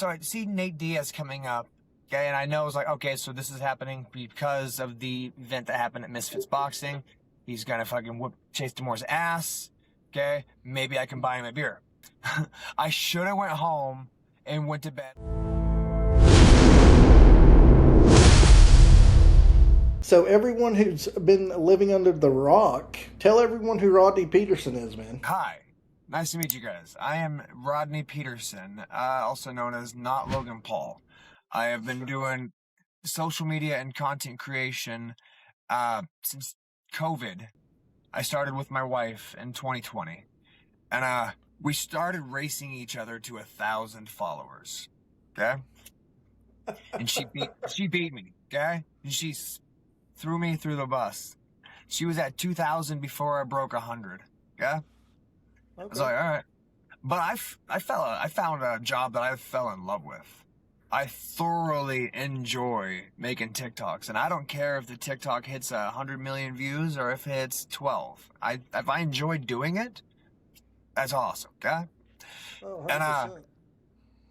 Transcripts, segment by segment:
So I see Nate Diaz coming up, okay, and I know it's like, okay, so this is happening because of the event that happened at Misfits Boxing. He's gonna fucking whoop Chase Demore's ass, okay? Maybe I can buy him a beer. I should have went home and went to bed. So everyone who's been living under the rock, tell everyone who Rodney Petersen is, man. Hi, nice to meet you guys. I am Rodney Petersen, also known as Not Logan Paul. I have been doing social media and content creation since COVID. I started with my wife in 2020, and we started racing each other to 1,000 followers. Okay, and she beat me. Okay, and she threw me through the bus. She was at 2,000 before I broke 100. Okay, I was like, all right, but I found a job that I fell in love with. I thoroughly enjoy making TikToks, and I don't care if the TikTok hits 100 million views or if it hits 12. If I enjoy doing it, that's awesome, okay? Oh, 100%. And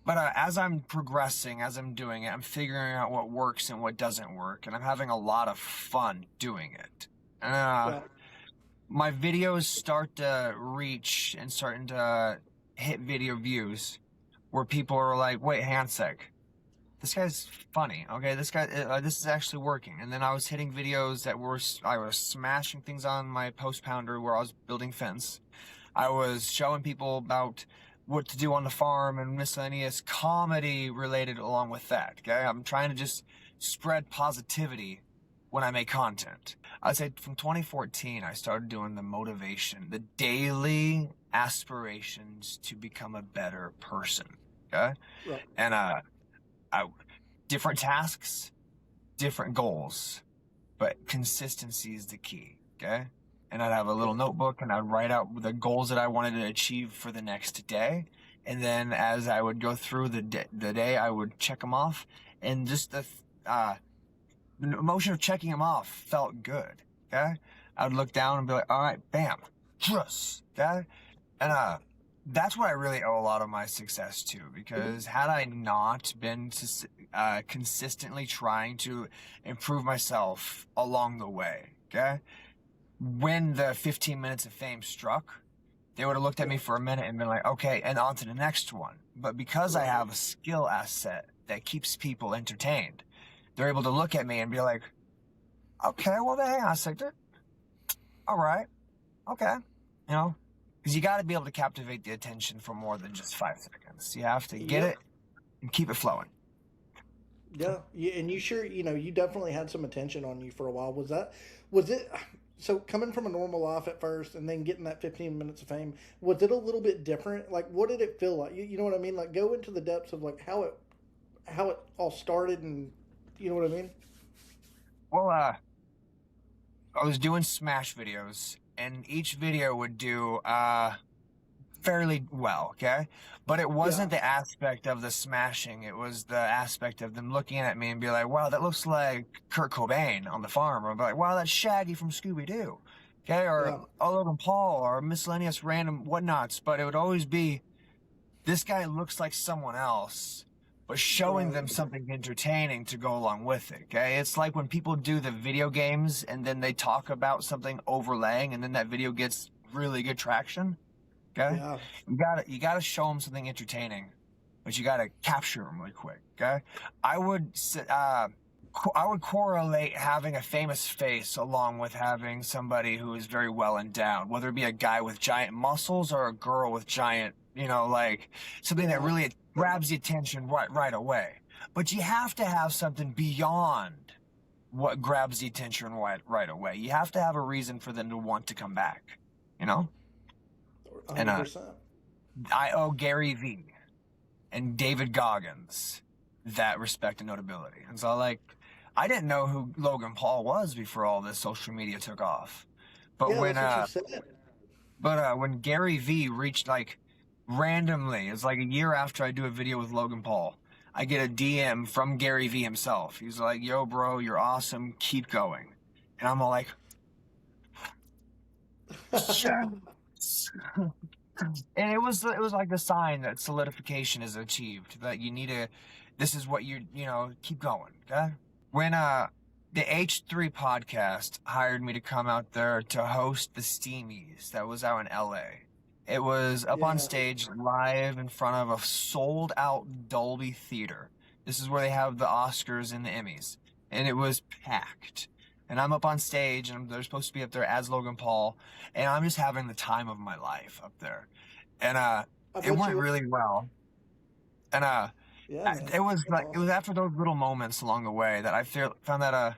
but as I'm progressing, as I'm doing it, I'm figuring out what works and what doesn't work, and I'm having a lot of fun doing it. And Yeah. my videos start to reach and starting to hit video views where people are like, wait, hang on a sec. This guy's funny, okay? This is actually working. And then I was hitting videos that I was smashing things on my post pounder where I was building fence. I was showing people about what to do on the farm and miscellaneous comedy related along with that, okay? I'm trying to just spread positivity when I make content. I'd say from 2014, I started doing the motivation, the daily aspirations to become a better person, okay? Right. And different tasks, different goals, but consistency is the key, okay? And I'd have a little notebook and I'd write out the goals that I wanted to achieve for the next day. And then as I would go through the day, I would check them off. And just the emotion of checking them off felt good, okay? I would look down and be like, all right, bam, yes, okay? And that's what I really owe a lot of my success to, because had I not been consistently trying to improve myself along the way, okay? When the 15 minutes of fame struck, they would have looked at me for a minute and been like, okay, and on to the next one. But because I have a skill asset that keeps people entertained, they're able to look at me and be like, okay, well, hang on a second. All right, okay, you know? Because you got to be able to captivate the attention for more than just 5 seconds. You have to get it and keep it flowing. Yeah, and you definitely had some attention on you for a while. Was it, so coming from a normal life at first and then getting that 15 minutes of fame, was it a little bit different? Like, what did it feel like? You know what I mean? Like, go into the depths of like how it all started, and you know what I mean? Well, I was doing Smash videos, and each video would do fairly well, okay? But it wasn't the aspect of the smashing. It was the aspect of them looking at me and be like, wow, that looks like Kurt Cobain on the farm. Or be like, wow, that's Shaggy from Scooby-Doo, okay? Or Logan Paul, or miscellaneous random whatnots. But it would always be, this guy looks like someone else, but showing them something entertaining to go along with it, okay? It's like when people do the video games and then they talk about something overlaying and then that video gets really good traction, okay? Yeah. You gotta show them something entertaining, but you gotta capture them really quick, okay? I would correlate having a famous face along with having somebody who is very well endowed, whether it be a guy with giant muscles or a girl with giant, like something that really grabs the attention right away. But you have to have something beyond what grabs the attention right away. You have to have a reason for them to want to come back, you know? 100%. And I owe Gary Vee and David Goggins that respect and notability. And so, I didn't know who Logan Paul was before all this social media took off. But that's what you said. when Gary Vee reached, randomly, it's like a year after I do a video with Logan Paul, I get a DM from Gary Vee himself. He's like, yo, bro, you're awesome. Keep going. And I'm all like, And it was like the sign that solidification is achieved, that you need to, this is what keep going. Okay. When the H3 podcast hired me to come out there to host the Steamies that was out in LA. It was up on Yeah. stage live in front of a sold out Dolby theater. This is where they have the Oscars and the Emmys. And it was packed. And I'm up on stage, and they're supposed to be up there as Logan Paul, and I'm just having the time of my life up there. And I it bet went you. really well. And Yeah, man. it was That's like it was awesome. after those little moments along the way that I found that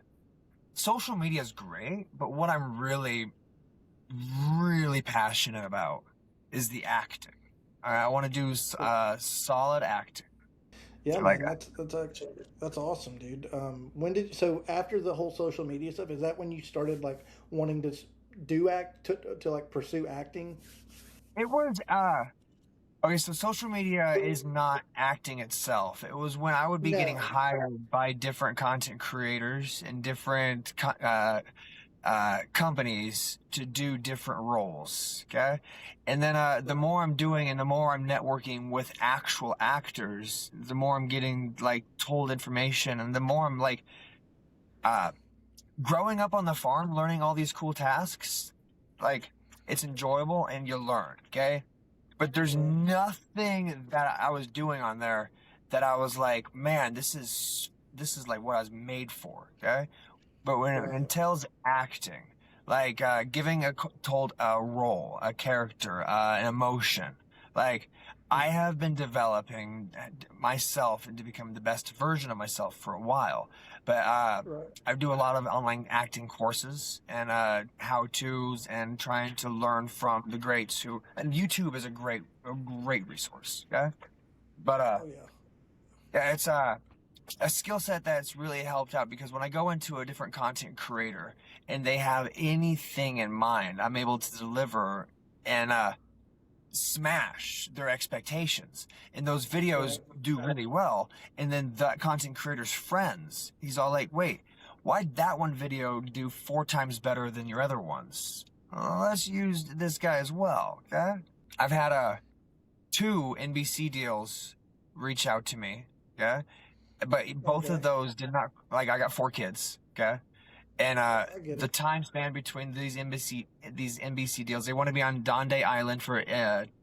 social media is great, but what I'm really, really passionate about is the acting. I want to do solid acting. Yeah, Like, man, that's actually that's awesome, dude. When did so after the whole social media stuff? Is that when you started like wanting to do act to like pursue acting? it was okay, so social media is not acting itself. It was when I would be getting No. hired by different content creators and different companies to do different roles. Okay. And then the more I'm doing and the more I'm networking with actual actors, the more I'm getting like told information, and the more I'm like uh, growing up on the farm, learning all these cool tasks. Like, it's enjoyable and you learn. Okay. But there's Right. nothing that I was doing on there that I was like, man, this is like what I was made for. Okay. But when it Right. entails acting, like giving told a role, a character, an emotion, like I have been developing myself and to become the best version of myself for a while. But Right. I do a lot of online acting courses and how-tos, and trying to learn from the greats and YouTube is a great resource. Okay, but Oh yeah. yeah, it's a skill set that's really helped out, because when I go into a different content creator and they have anything in mind, I'm able to deliver and smash their expectations. And those videos Right. do really well. And then the content creator's friends, he's all like, wait, why'd that one video do 4 times better than your other ones? Well, let's use this guy as well. Okay. I've had 2 NBC deals reach out to me. Okay. But both of Okay. those did not, like, I got 4 kids. Okay. And I get the it. time span between these NBC deals, they wanted me on Donde Island for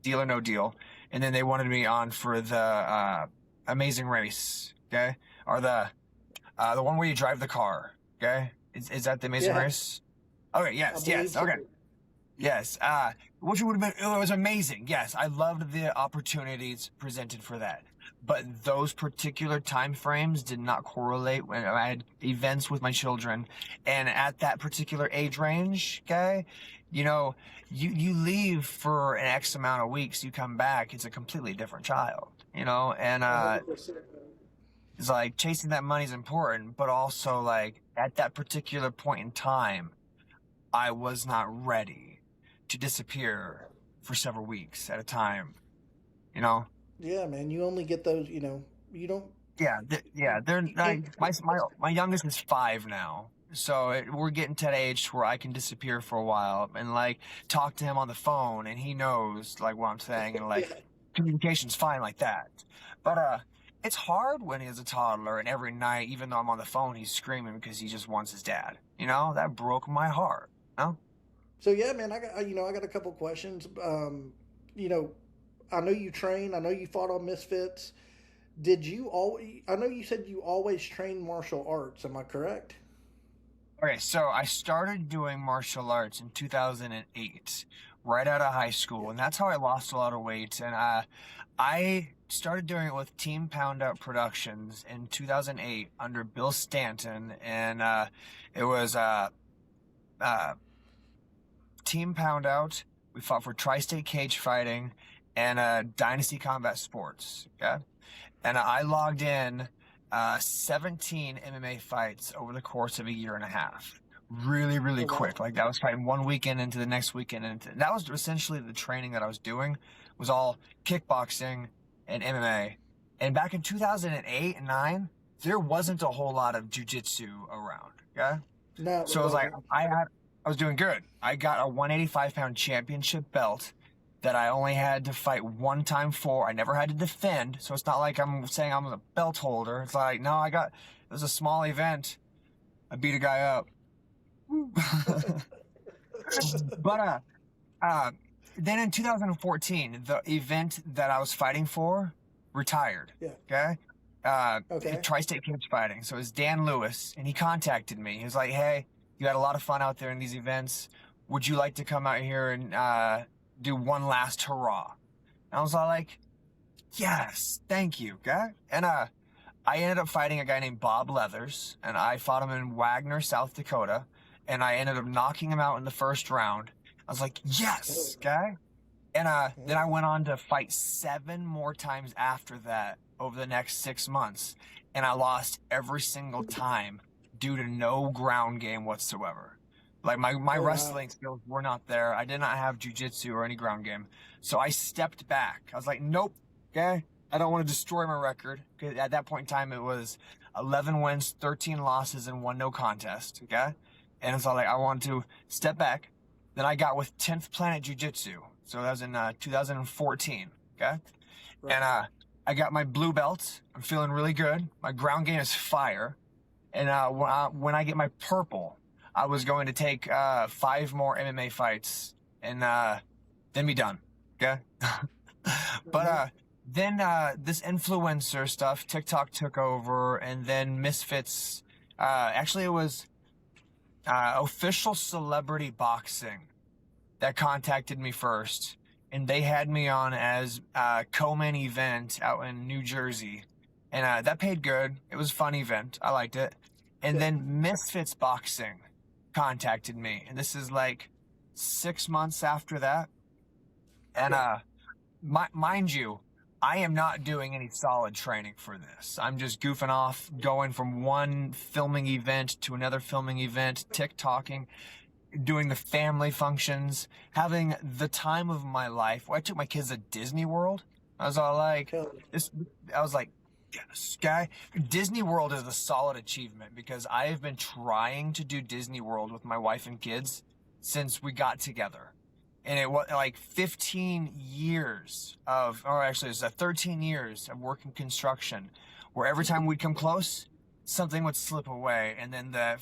Deal or No Deal, and then they wanted me on for the Amazing Race, okay, or the one where you drive the car, okay. Is that the Amazing Yeah, Race? Okay, I yes, believe yes, so. okay, yes. Which would have been, it was amazing. Yes, I loved the opportunities presented for that. But those particular time frames did not correlate when I had events with my children. And at that particular age range, okay, you know, you leave for an X amount of weeks, you come back, it's a completely different child, and 100%. it's like chasing that money is important, but also like at that particular point in time, I was not ready to disappear for several weeks at a time, you know? Yeah, man. You only get those. You don't. Yeah, they're And, like my youngest is 5 now. So we're getting to that age where I can disappear for a while and like talk to him on the phone, and he knows like what I'm saying, and like yeah. communication's fine like that. But it's hard when he's a toddler and every night, even though I'm on the phone, he's screaming because he just wants his dad. That broke my heart. So yeah, man. I got a couple questions. You know, I know you train. I know you fought on Misfits. Did you always? I know you said you always train martial arts. Am I correct? Okay, so I started doing martial arts in 2008, right out of high school, Yeah. and that's how I lost a lot of weight. And I started doing it with Team Pound Out Productions in 2008 under Bill Stanton, and it was uh, Team Pound Out. We fought for Tri-State Cage Fighting and Dynasty Combat Sports. Okay, and I logged in 17 MMA fights over the course of a year and a half. Really, really Oh wow. quick. Like, I was fighting one weekend into the next weekend, and that was essentially the training that I was doing, was all kickboxing and MMA. And back in 2008 and 9, there wasn't a whole lot of jujitsu around. Okay, No, it so it was like wasn't. I was doing good. I got a 185-pound championship belt that I only had to fight one time for. I never had to defend, so it's not like I'm saying I'm a belt holder. It's like, no, it was a small event. I beat a guy up. But then in 2014, the event that I was fighting for retired. Yeah. Okay. Okay. Tri-state cage fighting. So it was Dan Lewis, and he contacted me. He was like, "Hey, you had a lot of fun out there in these events. Would you like to come out here and do one last hurrah?" And I was all like, "Yes, thank you." Okay. And I ended up fighting a guy named Bob Leathers, and I fought him in Wagner, South Dakota, and I ended up knocking him out in the first round. I was like, "Yes, okay." And then I went on to fight 7 more times after that over the next 6 months, and I lost every single time due to no ground game whatsoever. Like my wrestling skills were not there. I did not have jiu-jitsu or any ground game. So I stepped back. I was like, nope, okay? I don't want to destroy my record. At that point in time, it was 11 wins, 13 losses, and 1 no contest, okay? And it's all like, I wanted to step back. Then I got with 10th Planet Jiu-Jitsu. So that was in 2014, okay? Right. And I got my blue belt. I'm feeling really good. My ground game is fire. And when I get my purple, I was going to take 5 more MMA fights and then be done, okay? But then this influencer stuff, TikTok took over, and then Misfits, actually it was Official Celebrity Boxing that contacted me first, and they had me on as a co-main event out in New Jersey, and that paid good. It was a fun event. I liked it. And then Misfits Boxing contacted me, and this is like 6 months after that. And mind you, I am not doing any solid training for this. I'm just goofing off, going from one filming event to another filming event, TikToking, doing the family functions, having the time of my life. I took my kids to Disney World. I was all like, yes, guy. Disney World is a solid achievement because I have been trying to do Disney World with my wife and kids since we got together. And it was like 15 years or actually it was 13 years of working construction, where every time we'd come close, something would slip away, and then the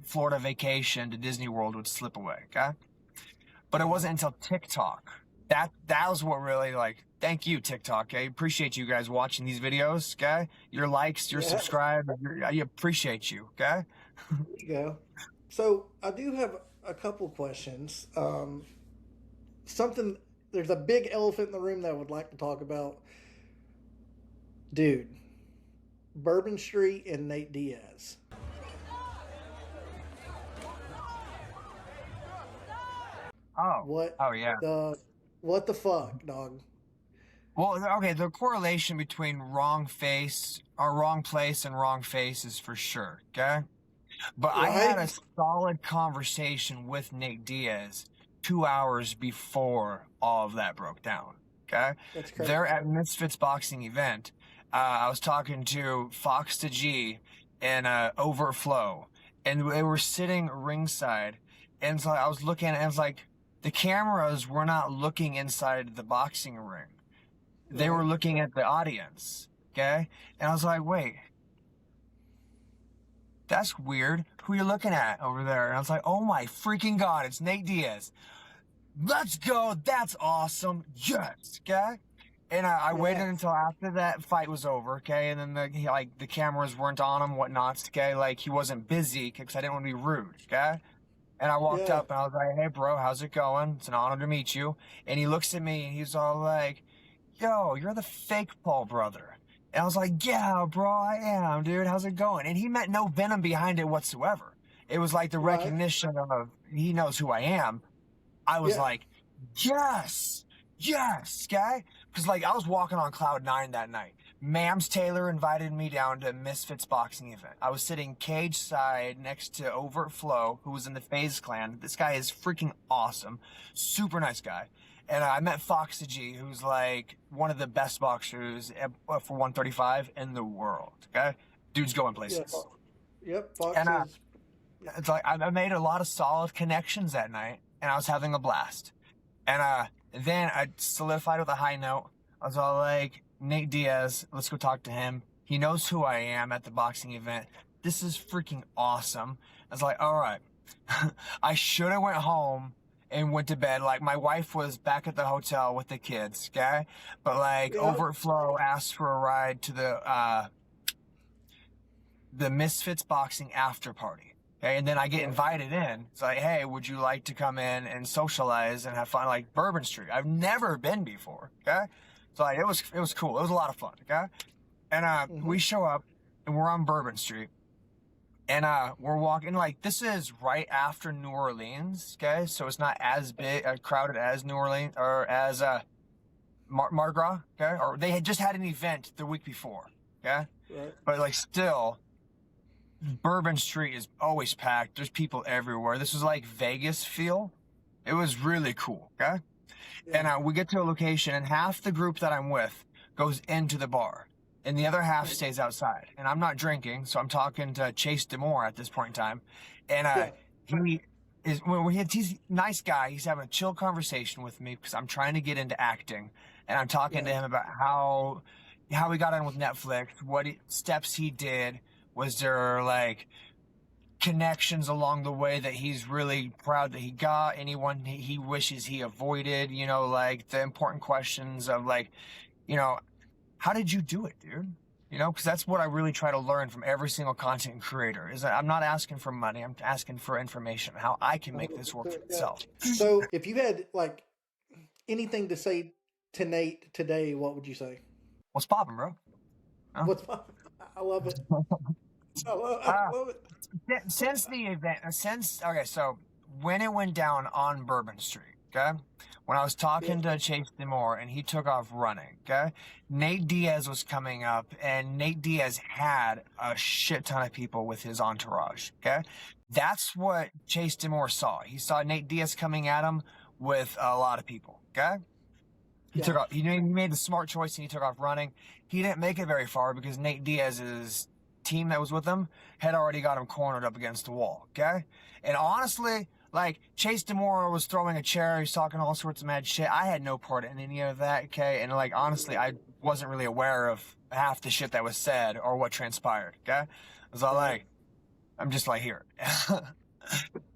Florida vacation to Disney World would slip away, okay? But it wasn't until TikTok. That was what really, like, thank you, TikTok. I appreciate you guys watching these videos, okay? Your likes, your subscribe, I appreciate you, okay? There you go. So I do have a couple questions. There's a big elephant in the room that I would like to talk about. Dude, Bourbon Street and Nate Diaz. Oh yeah. What the fuck, dog? Well, okay, the correlation between wrong place and wrong face is for sure, okay? But Right? I had a solid conversation with Nate Diaz 2 hours before all of that broke down, okay? That's crazy. They're at Misfits boxing event. I was talking to Fox to G and Overflow, and they were sitting ringside, and so I was looking, and it was like the cameras were not looking inside the boxing ring. They were looking at the audience, okay? And I was like, wait, that's weird. Who are you looking at over there? And I was like, oh my freaking God, it's Nate Diaz. Let's go. That's awesome. Yes, okay? And I waited until after that fight was over, okay? And then the cameras weren't on him, whatnot, okay? Like, he wasn't busy because I didn't want to be rude, okay? And I walked up and I was like, hey, bro, how's it going? It's an honor to meet you. And he looks at me and he's all like, yo, you're the fake Paul brother. And I was like, yeah, bro, I am, dude. How's it going? And he meant no venom behind it whatsoever. It was like the recognition of he knows who I am. I was like, yes, guy. Because, like, I was walking on cloud 9 that night. Mams Taylor invited me down to Misfits boxing event. I was sitting cage side next to Overflow, who was in the FaZe clan. This guy is freaking awesome. Super nice guy. And I met Fox G, who's, like, one of the best boxers for 135 in the world, okay? Dude's going places. Fox and is... it's like I made a lot of solid connections that night, and I was having a blast. And then I solidified with a high note. I was all like, Nate Diaz, let's go talk to him. He knows who I am at the boxing event. This is freaking awesome. I was like, all right. I should have went home and went to bed. Like, my wife was back at the hotel with the kids, okay? But like, Yeah. Overflow asked for a ride to the Misfits boxing after party. Okay, and then I get invited in. It's like, hey, would you like to come in and socialize and have fun? Like Bourbon Street. I've never been before. Okay, so like, it was cool. It was a lot of fun. Okay, and we show up and we're on Bourbon Street, and we're walking. Like, this is right after New Orleans. Okay, so it's not as big crowded as New Orleans or as Mardi Gras. Okay, or they had just had an event the week before. Okay, Right. but like still. Bourbon Street is always packed. There's people everywhere. This was like Vegas feel. It was really cool. Okay. Yeah. And we get to a location and half the group that I'm with goes into the bar and the other half stays outside. And I'm not drinking. So I'm talking to Chase Demore at this point in time. And he's a nice guy. He's having a chill conversation with me because I'm trying to get into acting. And I'm talking to him about how he got on with Netflix, steps he did. Was there like connections along the way that he's really proud that he got? Anyone he wishes he avoided? You know, like the important questions of like, you know, how did you do it, dude? You know, because that's what I really try to learn from every single content creator is that I'm not asking for money. I'm asking for information, how I can make this work for itself. So if you had like anything to say to Nate today, what would you say? What's poppin', bro? Huh? What's poppin'? I love it. I love it. Since the event, okay, so when it went down on Bourbon Street, okay, when I was talking to Chase Demore and he took off running, okay, Nate Diaz was coming up and Nate Diaz had a shit ton of people with his entourage, okay? That's what Chase Demore saw. He saw Nate Diaz coming at him with a lot of people, okay? He took off. He made the smart choice and he took off running. He didn't make it very far because Nate Diaz's team that was with him had already got him cornered up against the wall. Okay, and honestly, like Chase Demore was throwing a chair. He's talking all sorts of mad shit. I had no part in any of that. Okay, and like honestly, I wasn't really aware of half the shit that was said or what transpired. Okay, I was all like, I'm just like here,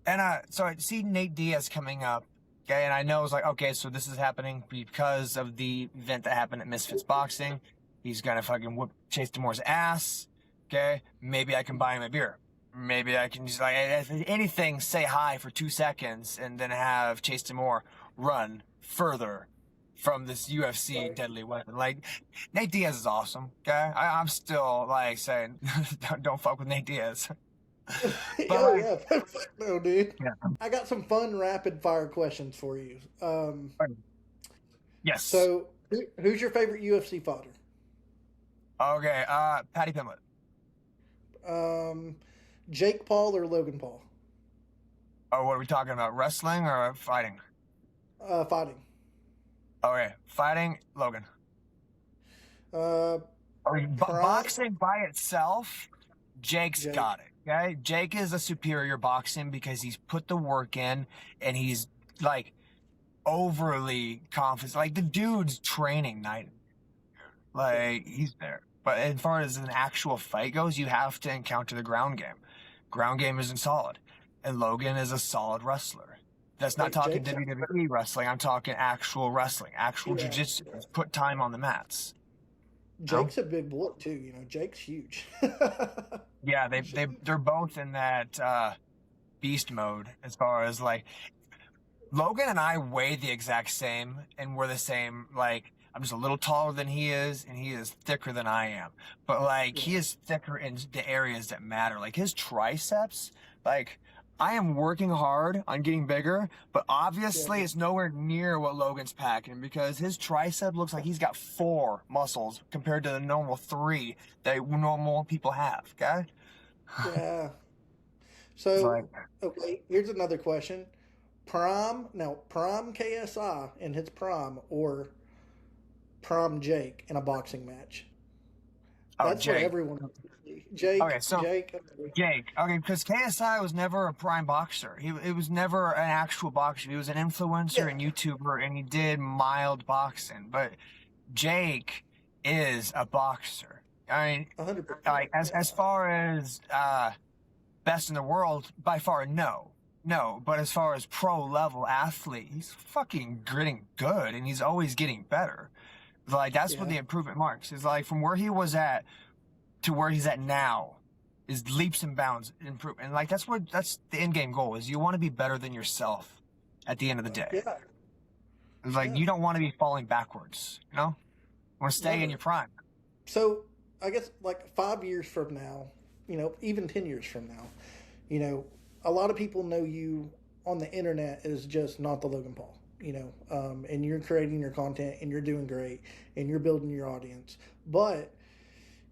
and so I see Nate Diaz coming up. Okay, and I know it's like, okay, so this is happening because of the event that happened at Misfits Boxing. He's gonna fucking whoop Chase Demore's ass. Okay, maybe I can buy him a beer. Maybe I can just like, if anything, say hi for 2 seconds and then have Chase Demore run further from this UFC deadly weapon. Like, Nate Diaz is awesome. Okay, I'm still like saying, don't fuck with Nate Diaz. Oh yeah, no, dude. Yeah. I got some fun rapid fire questions for you. Yes. So, who's your favorite UFC fighter? Okay, Patty Pimblett. Jake Paul or Logan Paul? Oh, what are we talking about? Wrestling or fighting? Fighting. Okay, fighting, Logan. Boxing by itself, Jake. Got it. Okay, Jake is a superior boxing because he's put the work in and he's like overly confident. Like the dude's training night. Like he's there. But as far as an actual fight goes, you have to encounter the ground game. Ground game isn't solid. And Logan is a solid wrestler. That's not talking WWE wrestling. I'm talking actual wrestling, actual jiu-jitsu. Put time on the mats. Jake's a big boy too. You know, Jake's huge. Yeah, they're both in that beast mode as far as like Logan and I weigh the exact same, and we're the same. Like I'm just a little taller than he is, and he is thicker than I am. But like he is thicker in the areas that matter. Like his triceps, like I am working hard on getting bigger, but obviously it's nowhere near what Logan's packing because his tricep looks like he's got 4 muscles compared to the normal 3 that normal people have. Okay. Yeah. So, okay, here's another question. Prime KSI in his prime or prime Jake in a boxing match? That's what everyone wants to see. Okay, so Jake. Jake. Okay, because KSI was never a prime boxer. He was never an actual boxer. He was an influencer and Yeah, YouTuber, and he did mild boxing. But Jake is a boxer. I mean, 100%. like as far as best in the world, by far, no. But as far as pro level athlete, he's fucking getting good, and he's always getting better. Like that's what Yeah, the improvement marks is. Like from where he was at to where he's at now is leaps and bounds improvement. And like that's the end game goal is. You want to be better than yourself at the end of the day. yeah, It's like yeah. you don't want to be falling backwards. You know, you want to stay in Never. your prime. So I guess like 5 years from now, even 10 years from now, you know, a lot of people know you on the internet as just not the Logan Paul. And you're creating your content and you're doing great and you're building your audience. But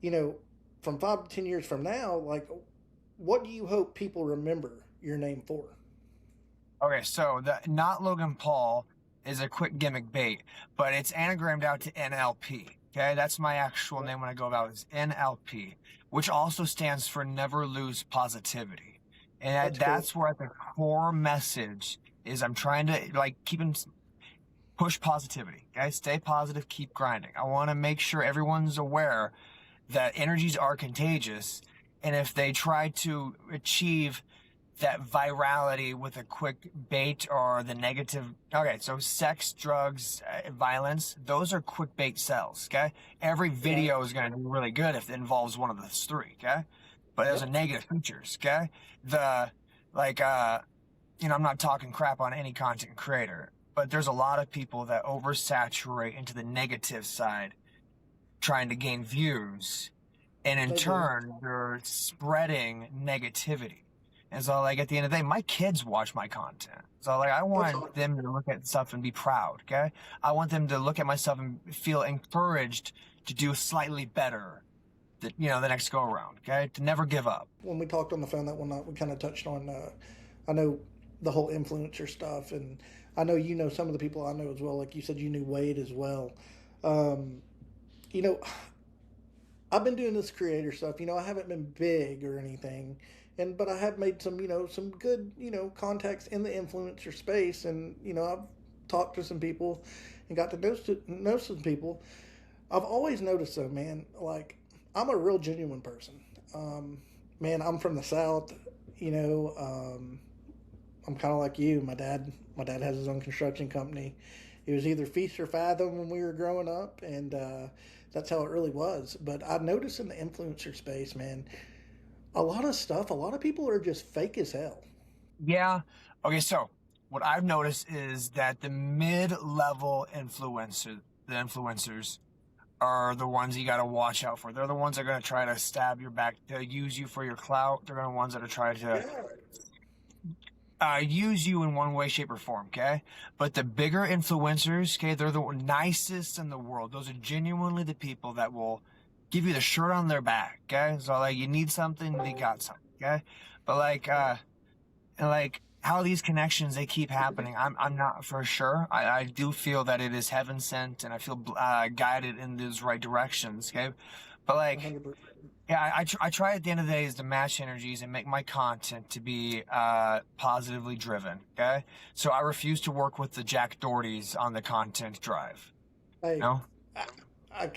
you know, from 5 to 10 years from now, like, what do you hope people remember your name for? Okay, so the not Logan Paul is a quick gimmick bait, but it's anagrammed out to NLP. Okay, that's my actual name when I go about is NLP, which also stands for Never Lose Positivity, and That's cool. that's where at the core message is. I'm trying to like push positivity. Guys, stay positive, keep grinding. I want to make sure everyone's aware that energies are contagious, and if they try to achieve that virality with a quick bait or the negative. Okay, so sex, drugs, violence, those are quick bait sells. Okay, every Right. video is going to do really good if it involves one of those three. Okay, but those are Yep. negative features. Okay, the like I'm not talking crap on any content creator, but there's a lot of people that oversaturate into the negative side trying to gain views, and in They do. turn they're spreading negativity. And so like at the end of the day, my kids watch my content, so like I That's want all. them to look at stuff and be proud. Okay, I want them to look at myself and feel encouraged to do slightly better the next go around. Okay, to never give up. When we talked on the phone that one night, we kind of touched on, I know the whole influencer stuff, and I know you know some of the people I know as well. Like you said, you knew Wade as well. Um, you know, I've been doing this creator stuff. I haven't been big or anything, but I have made some good contacts in the influencer space, and I've talked to some people and got to know some people. I've always noticed though, man, like I'm a real genuine person. Um, Man, I'm from the South. You know, um, I'm kind of like you. My dad has his own construction company. It was either feast or fathom when we were growing up, and that's how it really was. But I noticed in the influencer space, man, a lot of stuff. A lot of people are just fake as hell. Yeah. Okay. So what I've noticed is that the mid-level the influencers, are the ones you got to watch out for. They're the ones that are going to try to stab your back, to use you for your clout. They're the ones that are trying to Yeah, use you in one way, shape, or form. Okay, but the bigger influencers, okay, they're the nicest in the world. Those are genuinely the people that will give you the shirt on their back. Okay, so like you need something, they got something. Okay, but and like how these connections they keep happening, I'm not for sure. I do feel that it is heaven sent, and I feel guided in those right directions. Okay, but like 100%. yeah, I try at the end of the day is to match energies and make my content to be positively driven. Okay, so I refuse to work with the Jack Dohertys on the content drive. Hey, No. I, I,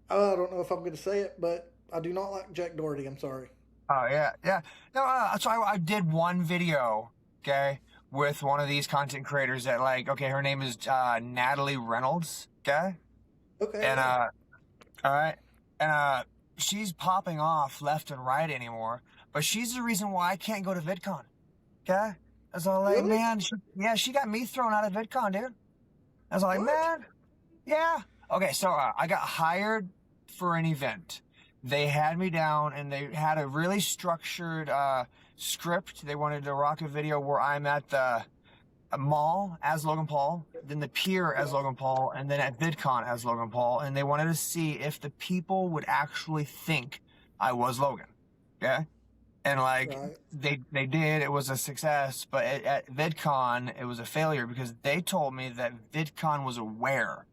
I don't know if I'm going to say it, but I do not like Jack Doherty. I'm sorry. Oh yeah. No, so I did one video, okay, with one of these content creators that like, okay, her name is Natalie Reynolds, okay, Okay, and yeah. all right, and she's popping off left and right anymore, but she's the reason why I can't go to VidCon, okay. I was all like, Really? man, she got me thrown out of VidCon, dude. I was like, What? man, yeah. Okay, so I got hired for an event. They had me down and they had a really structured script. They wanted to rock a video where I'm at the mall as Logan Paul, then the pier as Yeah. Logan Paul, and then at VidCon as Logan Paul. And they wanted to see if the people would actually think I was Logan. Okay? And like Right. they did, it was a success, but at VidCon it was a failure because they told me that VidCon was aware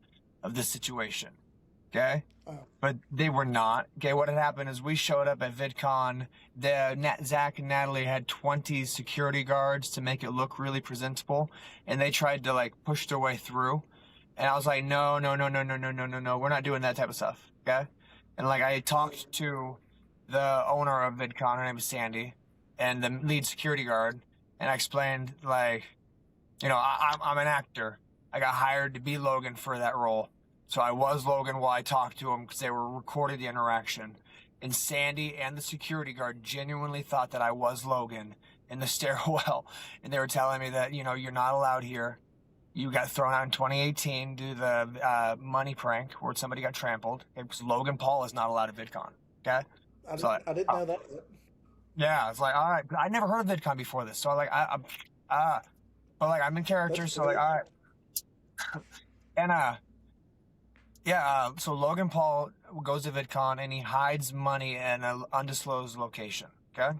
of this situation. Okay, but they were not. Okay, what had happened is we showed up at VidCon. Zach and Natalie had 20 security guards to make it look really presentable, and they tried to like push their way through. And I was like, no, no, no, no, no, no, no, no, no, we're not doing that type of stuff. Okay, and like I talked to the owner of VidCon, her name is Sandy, and the lead security guard, and I explained like, you know, I'm an actor. I got hired to be Logan for that role. So I was Logan while I talked to him because they were recording the interaction. And Sandy and the security guard genuinely thought that I was Logan in the stairwell. And they were telling me that, you know, you're not allowed here. You got thrown out in 2018 due to the money prank where somebody got trampled. Because Logan Paul is not allowed at VidCon. Okay? I didn't know that. Yeah, it's like, all right. I never heard of VidCon before this. So I like, but like I'm in character. That's So like, all right. And, so Logan Paul goes to VidCon and he hides money in an undisclosed location, okay?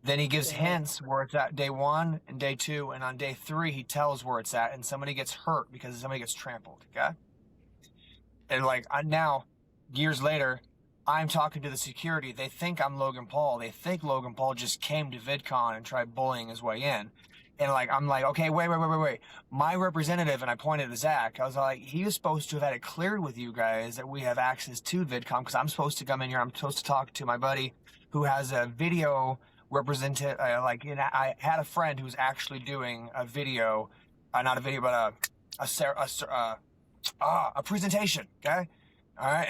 Then he gives hints where it's at day 1 and day 2, and on day 3 he tells where it's at, and somebody gets hurt because somebody gets trampled, okay? And like now, years later, I'm talking to the security. They think I'm Logan Paul. They think Logan Paul just came to VidCon and tried bullying his way in. And like, I'm like, okay, wait. My representative, and I pointed to Zach, I was like, he was supposed to have had it cleared with you guys that we have access to VidCon because I'm supposed to come in here. I'm supposed to talk to my buddy who has a video I had a friend who's actually doing a video, not a video, but a presentation. Okay. All right.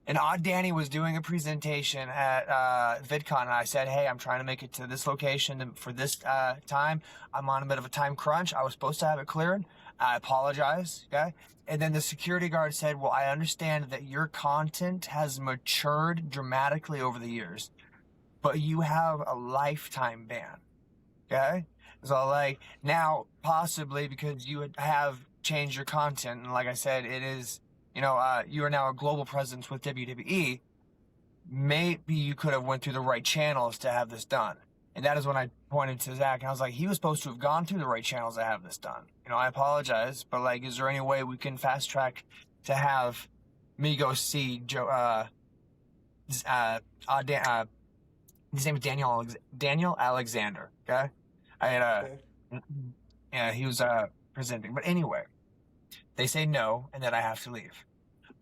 And Odd Danny was doing a presentation at VidCon, and I said, hey, I'm trying to make it to this location for this time. I'm on a bit of a time crunch. I was supposed to have it cleared. I apologize, okay? And then the security guard said, well, I understand that your content has matured dramatically over the years, but you have a lifetime ban, okay? So, like, now, possibly because you have changed your content, and like I said, it is... you know, you are now a global presence with WWE. Maybe you could have went through the right channels to have this done. And that is when I pointed to Zach, and I was like, he was supposed to have gone through the right channels to have this done. You know, I apologize, but like, is there any way we can fast track to have me go see Joe, his name is Daniel Alexander, okay? I had, yeah, he was, presenting. But anyway, they say no, and that I have to leave.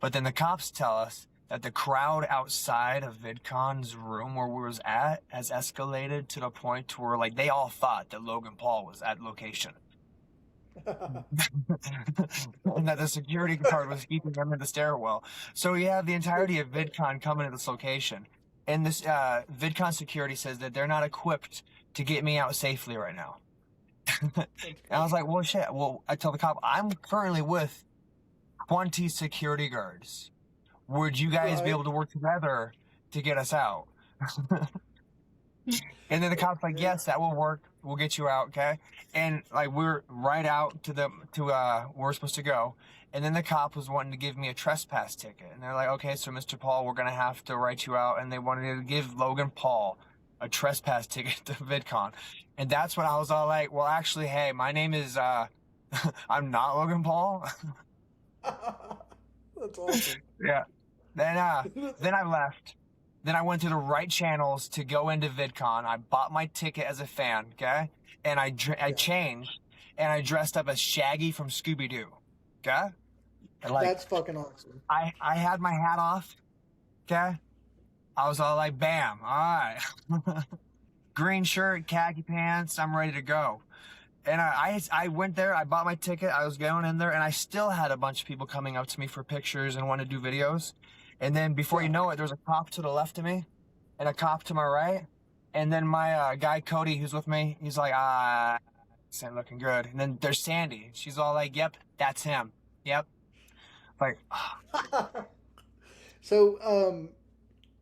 But then the cops tell us that the crowd outside of VidCon's room where we was at has escalated to the point where, like, they all thought that Logan Paul was at location. And that the security guard was keeping them in the stairwell. So we have the entirety of VidCon coming to this location. And this VidCon security says that they're not equipped to get me out safely right now. And I was like, well, shit. Well, I tell the cop, I'm currently with 20 security guards. Would you guys be able to work together to get us out? And then the cop's like, yes, that will work. We'll get you out, okay? And like, we're right out to where we're supposed to go. And then the cop was wanting to give me a trespass ticket. And they're like, okay, so Mr. Paul, we're going to have to write you out. And they wanted to give Logan Paul a trespass ticket to VidCon. And that's when I was all like, well, actually, hey, my name is, I'm not Logan Paul. That's awesome. Yeah. Then I left. Then I went to the right channels to go into VidCon. I bought my ticket as a fan, okay? And I changed, and I dressed up as Shaggy from Scooby-Doo, okay? And like, that's fucking awesome. I had my hat off, okay? I was all like, bam, all right. Green shirt, khaki pants, I'm ready to go. And I went there, I bought my ticket, I was going in there, and I still had a bunch of people coming up to me for pictures and wanted to do videos. And then before you know it, there was a cop to the left of me and a cop to my right. And then my guy, Cody, who's with me, he's like, this ain't looking good. And then there's Sandy. She's all like, yep, that's him. Yep. Like, So,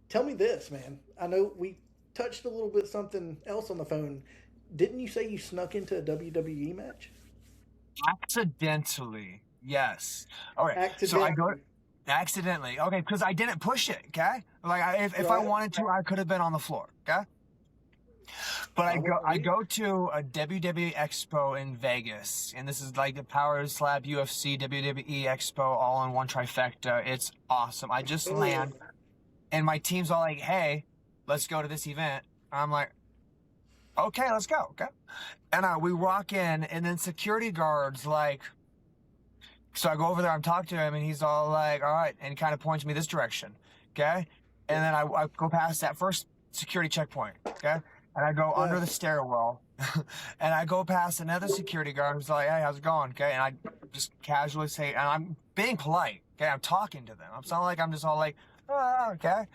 tell me this, man. I know we touched a little bit something else on the phone. Didn't you say you snuck into a WWE match? Accidentally, yes. All right. So I go accidentally. Okay, because I didn't push it. Okay, like if I wanted to, I could have been on the floor. Okay. But I would I believe. go to a WWE Expo in Vegas, and this is like the Power Slap UFC WWE Expo all in one trifecta. It's awesome. I just Oh, land, and my team's all like, "Hey, let's go to this event." I'm like, "Okay, let's go." Okay, and we walk in, and then security guards like. So I go over there, I'm talking to him, and he's all like, all right, and he kind of points me this direction, okay? yeah, And then I go past that first security checkpoint, okay? And I go yeah, under the stairwell, and I go past another security guard who's like, hey, how's it going, okay? And I just casually say, and I'm being polite, okay? I'm talking to them. I'm not like I'm just all like, oh, okay?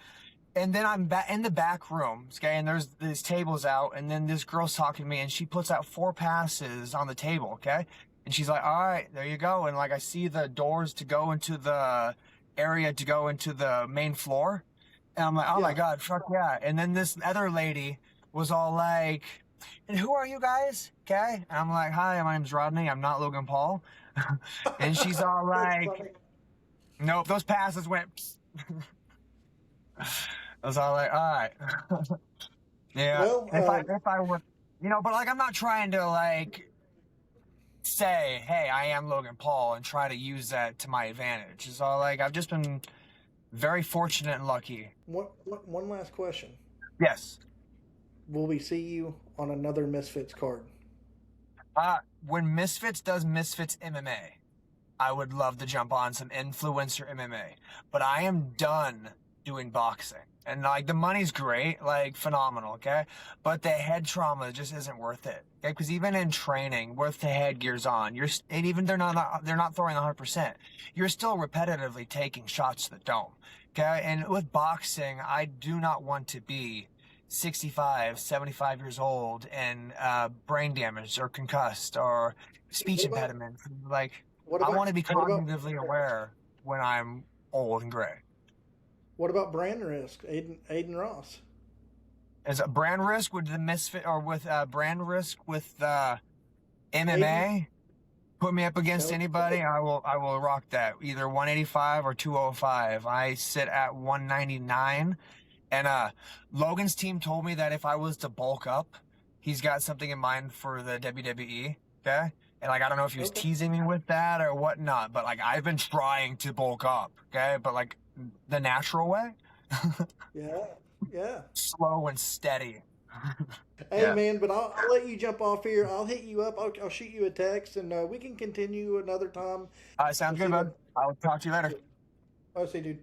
And then I'm in the back room, okay? And there's these tables out, and then this girl's talking to me, and she puts out 4 passes on the table, okay? And she's like, all right, there you go. And like, I see the doors to go into the area to go into the main floor. And I'm like, oh my yeah. God, fuck yeah. And then this other lady was all like, and who are you guys? Okay. And I'm like, hi, my name's Rodney. I'm not Logan Paul. And she's all That's like, funny. nope, those passes went. I was all like, all right. Yeah. Well, If I would, but like, I'm not trying to like, say, hey, I am Logan Paul and try to use that to my advantage. It's all like I've just been very fortunate and lucky. one last question. Yes. Will we see you on another Misfits card? When Misfits does Misfits MMA, I would love to jump on some influencer MMA. But I am done doing boxing. And like the money's great, like phenomenal, okay? But the head trauma just isn't worth it. Okay? Because even in training, with the headgears on, and even they're not throwing 100%. You're still repetitively taking shots to the dome. Okay? And with boxing, I do not want to be 65, 75 years old and brain damaged or concussed or speech What about impediment. Like what I about want to be what about cognitively aware when I'm old and gray. what about brand risk? Aiden Ross. Is a brand risk with the Misfit or with brand risk with Aiden. MMA? Put me up against No. anybody, I will rock that. Either 185 or 205. I sit at 199. And Logan's team told me that if I was to bulk up, he's got something in mind for the WWE. Okay. And like I don't know if he was Okay. teasing me with that or whatnot, but like I've been trying to bulk up, okay? But like the natural way. Yeah. Yeah. Slow and steady. Hey Yeah. man, but I'll let you jump off here. I'll hit you up. I'll shoot you a text, and we can continue another time. Sounds We'll good, see bud. what. I'll talk to you later. Oh, see, dude.